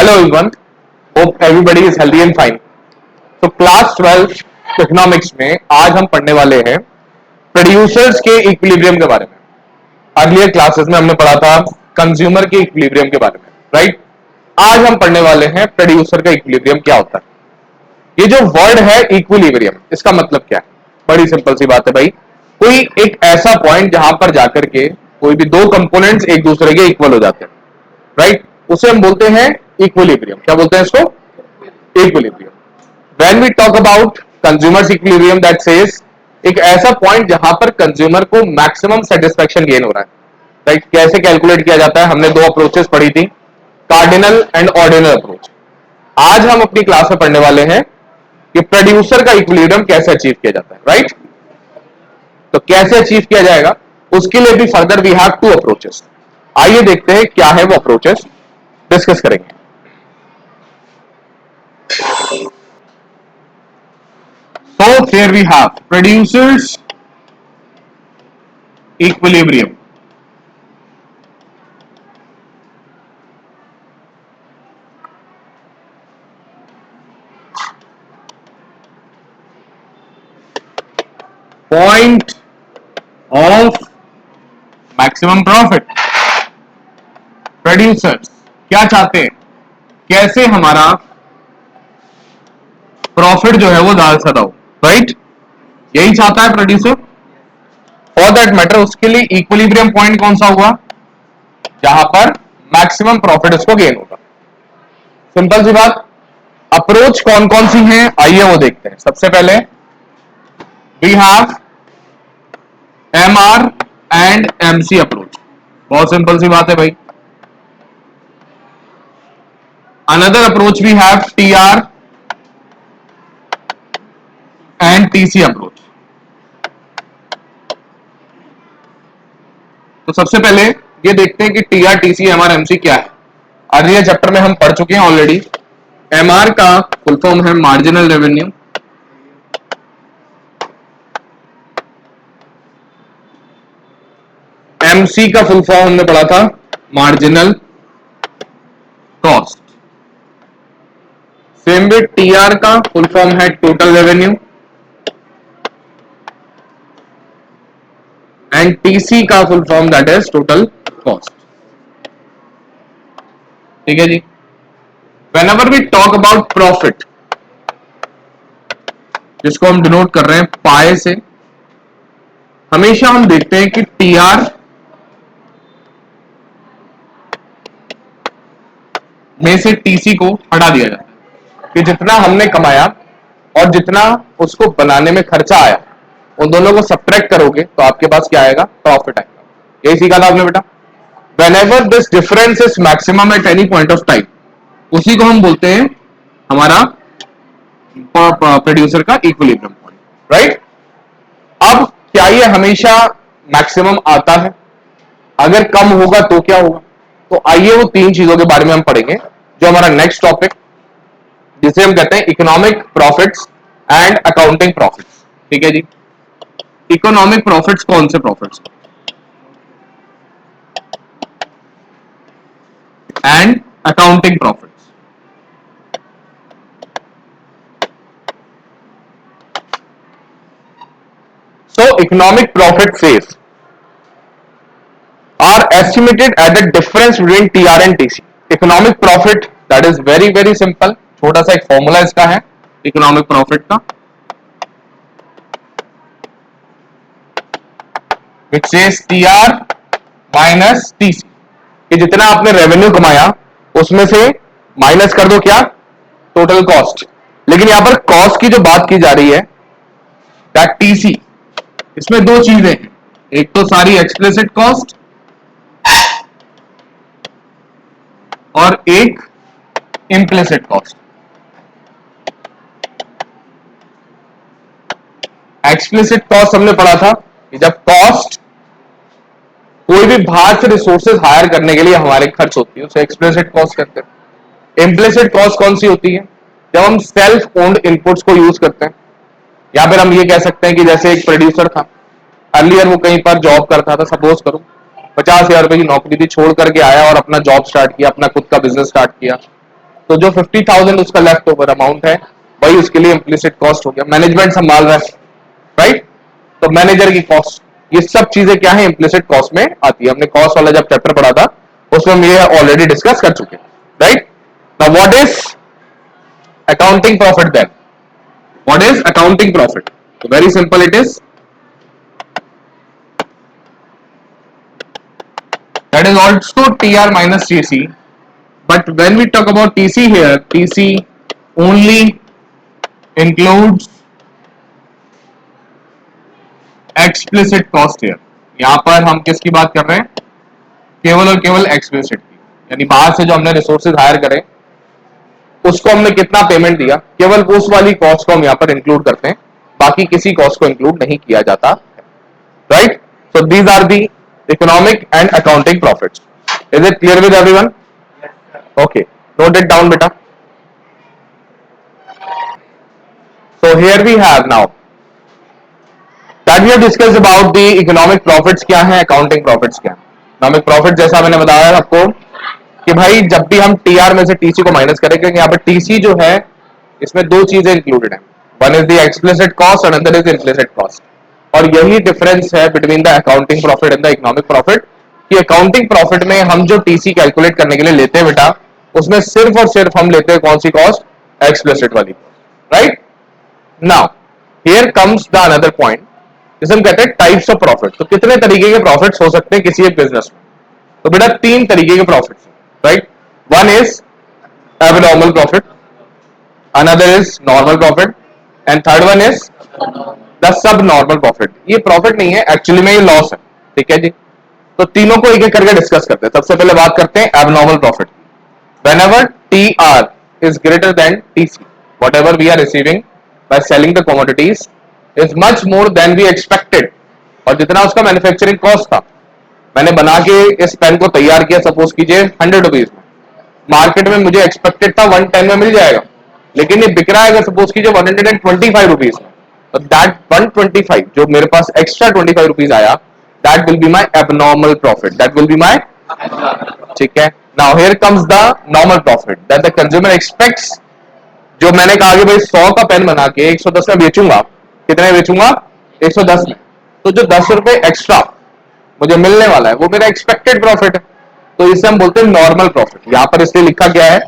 Hello everyone, hope everybody is healthy and fine. तो class 12 economics में आज हम पढ़ने वाले हैं प्रोड्यूसर्स के इक्विलिब्रियम के बारे में. अर्लियर क्लासेस में हमने पढ़ा था कंज्यूमर के इक्विलिब्रियम के बारे में, राइट? आज हम पढ़ने वाले हैं प्रोड्यूसर का इक्विलिब्रियम क्या होता है. ये जो वर्ड है इक्विलिब्रियम, इसका मतलब क्या है? बड़ी सिंपल सी बात है भाई. कोई एक ऐसा पॉइंट जहां पर जाकर के कोई भी दो कंपोनेंट्स एक दूसरे के इक्वल हो जाते हैं, राइट? उसे हम बोलते हैं इक्विलिब्रियम. क्या बोलते हैं इसको? Equilibrium. When we talk about consumers equilibrium, that says एक ऐसा पॉइंट जहां पर कंज्यूमर को मैक्सिमम सेटिस्फेक्शन गेन हो रहा है, राइट? कैसे कैलकुलेट किया जाता है? हमने दो अप्रोचेस पढ़ी थी, कार्डिनल एंड ऑर्डिनल अप्रोच. आज हम अपनी क्लास में पढ़ने वाले हैं कि प्रोड्यूसर का इक्विलिब्रियम कैसे अचीव किया जाता है, राइट? तो कैसे अचीव किया जाएगा उसके लिए भी further we have two approaches. आइए देखते हैं क्या है वो अप्रोचेस, डिस्कस करेंगे. So here we have producers equilibrium. Point of maximum profit. Producers क्या चाहते हैं? कैसे हमारा प्रॉफिट जो है वो ज्यादा हो, राइट? यही चाहता है प्रोड्यूसर. फॉर दैट मैटर उसके लिए इक्विलिब्रियम पॉइंट कौन सा होगा? जहां पर मैक्सिमम प्रॉफिट उसको गेन होगा. सिंपल सी बात. अप्रोच कौन कौन सी हैं आइए वो देखते हैं. सबसे पहले we have MR and MC approach. बहुत सिंपल सी बात है भाई. Another approach we have TR and TC approach. तो सबसे पहले ये देखते हैं कि टीआर, टीसी, एमआर, एमसी क्या है. अर्लियर चैप्टर में हम पढ़ चुके हैं ऑलरेडी. एमआर का फुल फॉर्म है मार्जिनल रेवेन्यू. एमसी का फुल फॉर्म हमने पढ़ा था marginal cost. Same with TR का फुल फॉर्म है टोटल रेवेन्यू एंड टीसी का full form that is total cost. ठीक है जी. Whenever we talk about profit, जिसको हम डिनोट कर रहे हैं पाए से, हमेशा हम देखते हैं कि टीआर में से टीसी को हटा दिया जाता है कि जितना हमने कमाया और जितना उसको बनाने में खर्चा आया उन दोनों को सब्ट्रैक्ट करोगे तो आपके पास क्या आएगा? प्रॉफिट आएगा. यही सीखा था आपने बेटा. Whenever this difference is maximum at any point of time, उसी को हम बोलते हैं हमारा प्रोड्यूसर का इक्विलिब्रियम पॉइंट, राइट? अब क्या ये हमेशा मैक्सिमम आता है? अगर कम होगा तो क्या होगा? तो आइए वो तीन चीजों के बारे में हम पढ़ेंगे जो हमारा नेक्स्ट टॉपिक, जिसे हम कहते हैं economic profits and accounting profits. ठीक है जी. इकोनॉमिक प्रॉफिट्स कौन से profits and accounting profits. So economic profit says are estimated at the difference between TR and TC. Economic profit, that is very very simple. छोटा सा एक formula इसका है economic profit का, which says TR minus TC. कि जितना आपने revenue कमाया उसमें से माइनस कर दो क्या? Total cost. लेकिन यहां पर कॉस्ट की जो बात की जा रही है दैट टीसी, इसमें दो चीजें हैं. एक तो सारी एक्सप्लिसिट कॉस्ट और एक इम्प्लिसिट कॉस्ट. एक्सप्लिसिट कॉस्ट हमने पढ़ा था कि जब कॉस्ट कोई भी बाहर से रिसोर्सेज हायर करने के लिए हमारे खर्च होती है उसे एक्सप्लिसिट कॉस्ट कहते हैं. इम्प्लिसिट कॉस्ट कौन सी होती है? जब हम सेल्फ ओन्ड इनपुट्स को यूज करते हैं. या फिर हम ये कह सकते हैं कि जैसे एक प्रोड्यूसर था, अर्लियर वो कहीं पर जॉब करता था, सपोज करो 50,000 रुपए की नौकरी थी, छोड़ करके आया और अपना जॉब स्टार्ट किया, अपना खुद का बिजनेस स्टार्ट किया. तो जो 50,000 उसका लेफ्ट ओवर अमाउंट है वही उसके लिए इम्प्लिसिट कॉस्ट हो गया। मैनेजमेंट संभाल रहा है, राइट? तो मैनेजर की कॉस्ट, ये सब चीजें क्या है, इम्प्लिसिट कॉस्ट में आती है। हमने कॉस्ट वाला जब चैप्टर पढ़ा था उसमें हम ये ऑलरेडी डिस्कस कर चुके हैं, right? Now what is accounting profit then? What is accounting profit? Very simple, it is that is also TR minus TC, but when we talk about TC here, TC only includes explicit cost here. यहां पर हम किसकी बात कर रहे हैं? केवल और केवल एक्सप्लिसिट की, यानी बाहर से जो हमने रिसोर्सेज हायर करे उसको हमने कितना पेमेंट दिया, केवल उस वाली कॉस्ट को हम यहां पर इंक्लूड करते हैं, बाकी किसी कॉस्ट को इंक्लूड नहीं किया जाता, right? So these are the economic and accounting profits. Is it clear with everyone? Okay, note it down बेटा. So here we have now that we have discussed about the economic profits क्या है, accounting profits क्या है. Economic profit जैसा मैंने बताया आपको कि भाई जब भी हम टीआर में से टीसी को माइनस करेंगे, यहाँ पर टीसी जो है इसमें दो चीजें इंक्लूडेड है. One is the explicit cost और अनदर इज इम्प्लिसिट कॉस्ट. और यही डिफरेंस है between the accounting profit and the economic profit कि अकाउंटिंग प्रॉफिट में हम जो टीसी कैलकुलेट करने के लिए लेते हैं बेटा, उसमें सिर्फ और सिर्फ हम लेते हैं कौन सी कॉस्ट? एक्सप्लिसिट वाली, right? Now here comes the another point, जिसे हम कहते हैं टाइप्स ऑफ प्रॉफिट. तो कितने तरीके के प्रॉफिट्स हो सकते हैं किसी एक बिजनेस में? तो बेटा तीन तरीके के profits, right? One is abnormal profit, another is normal profit and third one is the sub normal profit. ये प्रॉफिट नहीं है एक्चुअली में, ये लॉस है, ठीक है जी? तो तीनों को एक एक करके डिस्कस करते हैं. सबसे पहले बात करते हैं abnormal profit. whenever TR is greater than TC, whatever we are receiving by selling the commodities is much more than we expected. और जितना उसका मैन्युफैक्चरिंग कॉस्ट था, मैंने बना के इस पेन को तैयार किया सपोज कीजिए 100 रुपीज में, मार्केट में मुझे एक्सपेक्टेड था 110 में मिल जाएगा, लेकिन ये बिक रहा है अगर सपोज कीजिए 125 रुपीज में. तो दैट 125 जो मेरे पास एक्स्ट्रा 25 रुपीज आया, that will be my abnormal profit, that will be my, ठीक है? Now here comes the normal profit that the consumer aspects. जो मैंने कहा कि भाई 100 का पेन बना के 110 में बेचूंगा, कितने में बेचूंगा? 110 में. तो जो 10 रुपए एक्स्ट्रा मुझे मिलने वाला है वो मेरा एक्सपेक्टेड प्रॉफिट है. तो इसे हम बोलते हैं नॉर्मल प्रॉफिट. यहां पर इसलिए लिखा गया है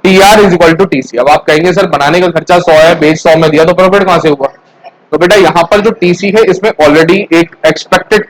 TR is equal to TC. अब आप कहेंगे सर बनाने का खर्चा 100 है, बेच 100 में दिया, तो प्रॉफिट कहां से हुआ? तो बेटा यहां पर जो टीसी है इसमें ऑलरेडी एक एक्सपेक्टेड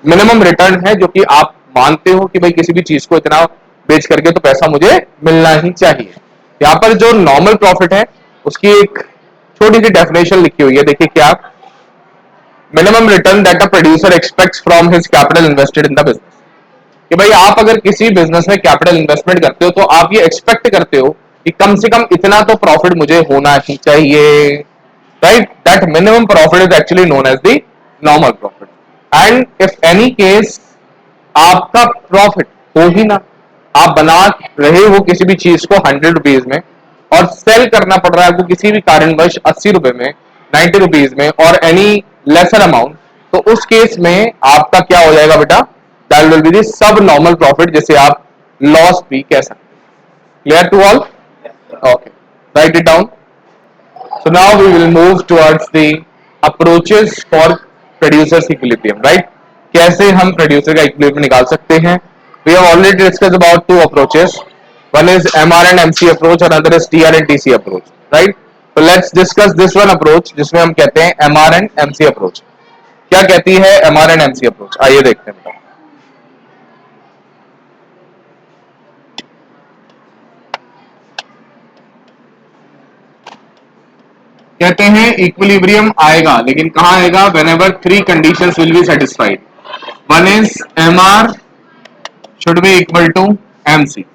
मिनिमम रिटर्न है, जो कि आप मानते हो कि भाई किसी भी चीज को इतना बेच करके तो पैसा मुझे मिलना ही चाहिए. यहां पर जो नॉर्मल प्रॉफिट है उसकी एक छोटी सी डेफिनेशन लिखी हुई है, देखिए क्या? Minimum return that a producer aspects from his capital invested in the business. कि भाई आप अगर किसी बिजनेस में कैपिटल इन्वेस्टमेंट करते हो तो आप ये एक्सपेक्ट करते हो कि कम से कम इतना तो प्रॉफिट मुझे होना ही चाहिए, right? That minimum profit is actually known as the normal profit. And if any case आपका प्रॉफिट हो ही ना, आप बना रहे हो किसी भी चीज को 100 रुपीज में और सेल करना पड़ रहा है आपको किसी भी कारणवश 80 रुपए में, 90 रुपीज में और एनी लेसर अमाउंट, तो उस केस में आपका क्या हो जाएगा बेटा? That will be the sub normal profit, जिसे आप लॉस भी कह सकते हैं. Clear to all? Okay, write it down. So now we will move towards the approaches for producers equilibrium, right? कैसे हम प्रोड्यूसर का इक्विलिब्रियम निकाल सकते हैं? We have already discussed about two approaches. One is MR and MC approach and another is TR and TC approach, right? So let's discuss this one approach जिसमें हम कहते हैं MR and MC approach. क्या कहती है MR and MC approach? आइए देखते हैं. कहते हैं इक्विलिब्रियम आएगा, लेकिन कहां आएगा? whenever three conditions will be satisfied. One is MR should be equal to MC.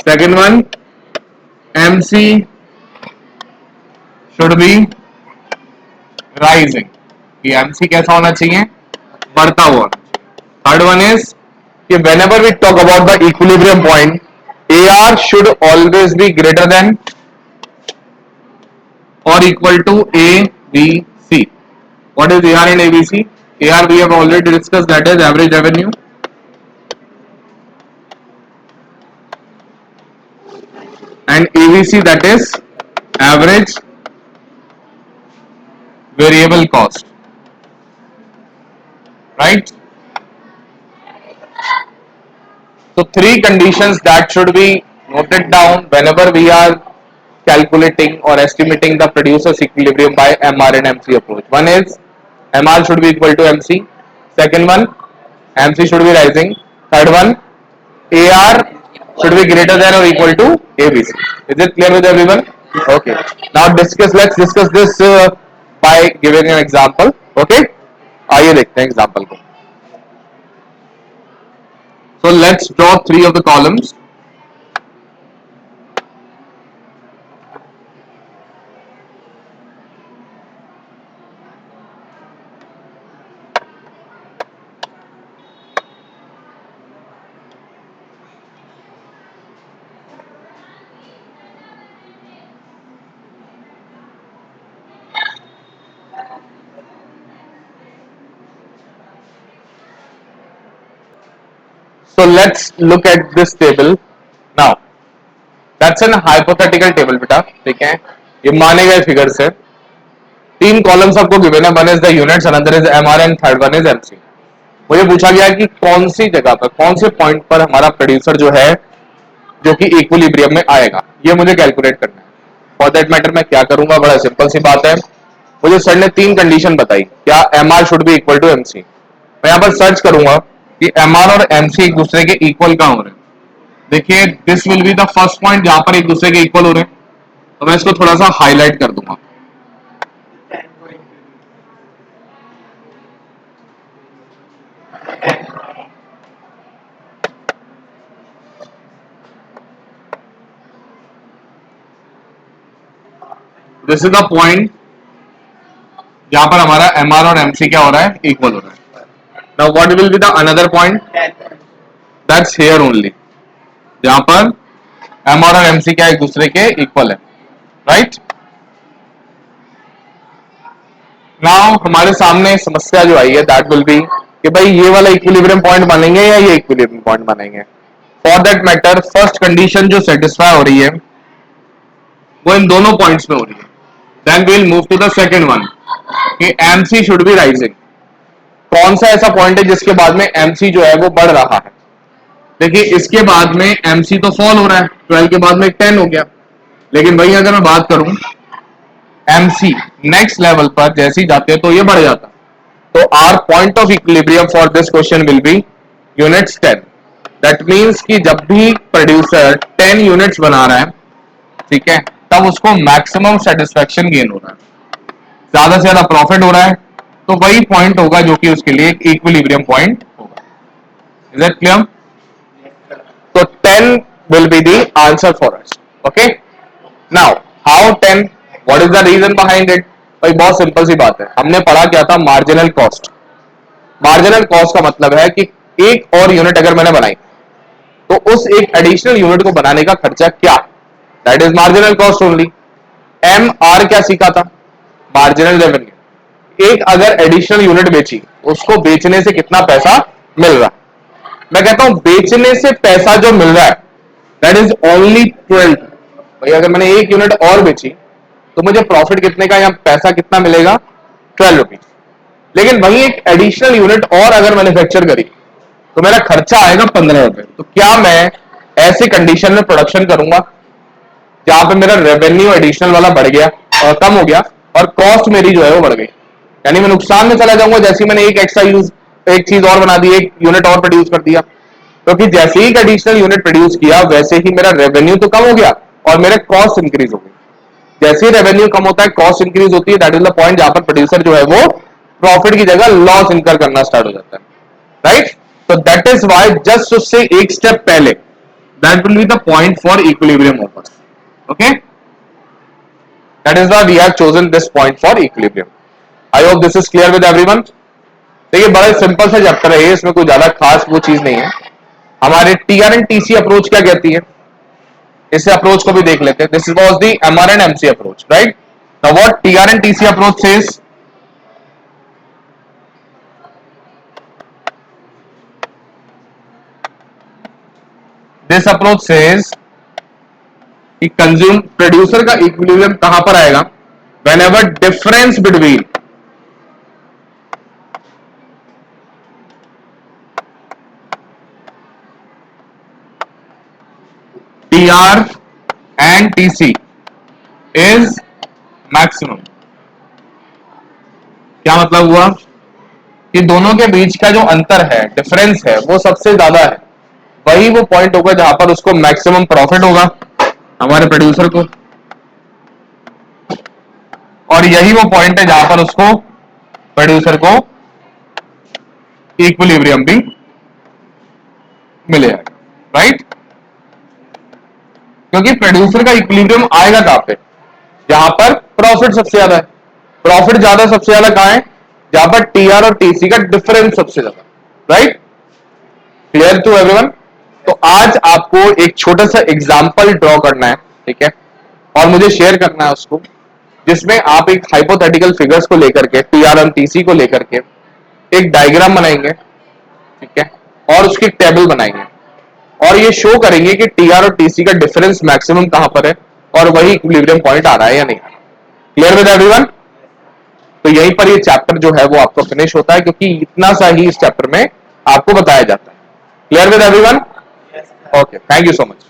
Second one, MC should be rising. ये MC कैसा होना चाहिए? बढ़ता हुआ. Third one is कि whenever we talk about the equilibrium point, AR should always be greater than or equal to ABC. What is AR and ABC? AR we have already discussed, that is average revenue. and AVC, that is average variable cost, right? So three conditions that should be noted down whenever we are calculating or estimating the producer's equilibrium by MR and MC approach. One is MR should be equal to MC. Second one, MC should be rising. Third one, AR should be greater than or equal to ABC. Is it clear with everyone? Okay. Now discuss. Let's discuss this by giving an example. Okay. आइए देखते हैं example को. So let's draw three of the columns. So let's look at this table now. That's an hypothetical table बेटा, ठीक है. ये माने गए फिगर से तीन कॉलम्स आपको गिवन है. One is the units, another is MR and third one is MC. मुझे पूछा गया कि कौन सी जगह पर, कौन से पॉइंट पर हमारा प्रोड्यूसर जो है जो कि इक्विलिब्रियम में आएगा, ये मुझे कैलकुलेट करना है. फॉर दैट मैटर मैं क्या करूंगा, बड़ा सिंपल सी बात है. मुझे सर ने तीन कंडीशन बताई. क्या M R should be equal to MC. मैं यहां पर सर्च करूंगा कि एम आर और एमसी एक दूसरे के इक्वल कहां हो रहे हैं. देखिए this will be the first point जहां पर एक दूसरे के इक्वल हो रहे हैं. तो मैं इसको थोड़ा सा हाईलाइट कर दूंगा. दिस इज द पॉइंट जहां पर हमारा एम आर और एमसी क्या हो रहा है, इक्वल हो रहा है. Now what will be the another point, that's here only, जहां पर एम आर और एमसी क्या एक दूसरे के इक्वल है, राइट. नाउ हमारे सामने समस्या जो आई है दैट विल बी कि भाई ये वाला इक्विलिब्रियम पॉइंट बनेंगे या ये इक्विलिब्रियम पॉइंट बनेंगे. For that matter first condition जो सेटिस्फाई हो रही है वो इन दोनों पॉइंट्स में हो रही है. Then we will move to the second one कि एमसी शुड बी राइजिंग. कौन सा ऐसा पॉइंट है जिसके बाद में एमसी जो है वो बढ़ रहा है. देखिए इसके बाद में एमसी तो फॉल हो रहा है, 12 के बाद में 10 हो गया. लेकिन वही अगर मैं बात करूं एमसी नेक्स्ट लेवल पर जैसे ही जाते हैं तो ये बढ़ जाता. तो our point of equilibrium for this question will be units 10. That means कि जब भी प्रोड्यूसर 10 यूनिट्स बना रहा है, ठीक है, तब उसको मैक्सिमम सेटिस्फेक्शन गेन हो रहा है, ज्यादा से ज्यादा प्रॉफिट हो रहा है. तो वही पॉइंट होगा जो कि उसके लिए एक इक्विलिब्रियम पॉइंट होगा. Is that clear? तो 10 will be the answer for us. Okay. Now how 10, what is the reason behind it. भाई बहुत सिंपल सी बात है. हमने पढ़ा क्या था, मार्जिनल कॉस्ट. मार्जिनल कॉस्ट का मतलब है कि एक और यूनिट अगर मैंने बनाई तो उस एक एडिशनल यूनिट को बनाने का खर्चा क्या, that is marginal cost only. M R क्या सीखा था, मार्जिनल रेवेन्यू. एक अगर एडिशनल यूनिट बेची, उसको बेचने से कितना पैसा मिल रहा है. मैं कहता हूं बेचने से पैसा जो मिल रहा है दैट इज ओनली 12. भाई अगर मैंने एक यूनिट और बेची तो मुझे प्रॉफिट कितने का या पैसा कितना मिलेगा, 12 रुपीज. लेकिन वही एक एडिशनल यूनिट और अगर मैन्युफैक्चर करी तो मेरा खर्चा आएगा 15 रुपए. तो क्या मैं ऐसे कंडीशन में प्रोडक्शन करूंगा जहां पे मेरा रेवेन्यू एडिशनल वाला बढ़ गया और कम हो गया और कॉस्ट मेरी जो है वो बढ़ गई, यानी मैं नुकसान में चला जाऊंगा. जैसे मैंने एक एक्स्ट्रा यूज, एक चीज और बना दी, एक यूनिट और प्रोड्यूस कर दिया, क्योंकि तो जैसे ही एडिशनल यूनिट प्रोड्यूस किया वैसे ही मेरा रेवेन्यू तो कम हो गया और मेरे कॉस्ट इंक्रीज हो गई. जैसे ही रेवेन्यू कम होता है कॉस्ट इंक्रीज होती है. दैट इज द पॉइंट जहां पर प्रोड्यूसर जो है वो प्रॉफिट की जगह लॉस इनकर करना स्टार्ट हो जाता है, राइट. तो दैट इज वाई जस्ट उससे एक स्टेप पहले that will be the point for equilibrium offers. Okay. That is why we have chosen this point for equilibrium. I hope this is clear with everyone. देखिए बड़ा simple सा chapter है, इसमें कोई ज्यादा खास वो चीज नहीं है. हमारे टीआर एंड टीसी अप्रोच क्या कहती है, इस अप्रोच को भी देख लेते हैं. This was the MR and MC approach, right. Now what TR and TC approach says, this approach says कि कंज्यूम प्रोड्यूसर का इक्विलिब्रियम कहां पर आएगा, whenever difference between T R and T C is maximum. क्या मतलब हुआ कि दोनों के बीच का जो अंतर है, डिफरेंस है, वो सबसे ज्यादा है, वही वो पॉइंट होगा जहां पर उसको मैक्सिमम प्रॉफिट होगा हमारे प्रोड्यूसर को, और यही वो पॉइंट है जहां पर उसको प्रोड्यूसर को इक्विलिब्रियम भी मिलेगा, राइट। क्योंकि प्रोड्यूसर का इक्विलिब्रियम आएगा कहां पे, जहां पर प्रॉफिट सबसे ज्यादा है। प्रॉफिट ज्यादा सबसे ज्यादा कहां है, जहां पर टीआर और टीसी का डिफरेंस सबसे ज्यादा, राइट। Clear to everyone. तो आज आपको एक छोटा सा एग्जांपल ड्रॉ करना है, ठीक है, और मुझे शेयर करना है उसको, जिसमें आप एक हाइपोथेटिकल फिगर्स को लेकर के, टीआर और टीसी को लेकर के एक डायग्राम बनाएंगे, ठीक है, और उसकी एक टेबल बनाएंगे, और ये शो करेंगे कि टीआर और टीसी का डिफरेंस मैक्सिमम कहां पर है और वही इक्विलिब्रियम पॉइंट आ रहा है या नहीं। Clear with everyone. तो यहीं पर ये चैप्टर जो है वो आपका फिनिश होता है, क्योंकि इतना सा ही इस चैप्टर में आपको बताया जाता है। Clear with everyone. Okay, thank you so much.